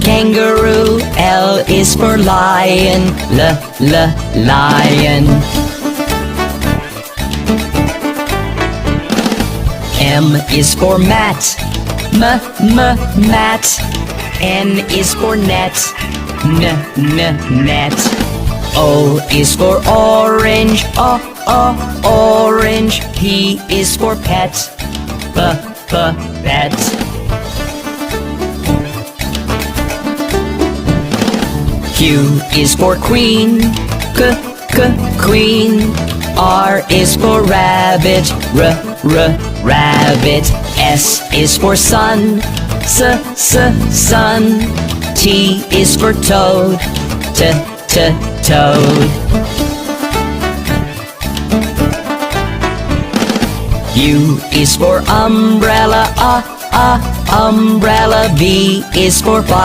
kangaroo. L is for lion. Lion. M is for mat. Mat. N is for net. Net. O is for orange. Orange. P is for pet. Pet. Q is for queen. Queen. R is for rabbit. Rabbit. S is for sun. Sun. T is for toad. Toad. U is for umbrella. Umbrella. V is for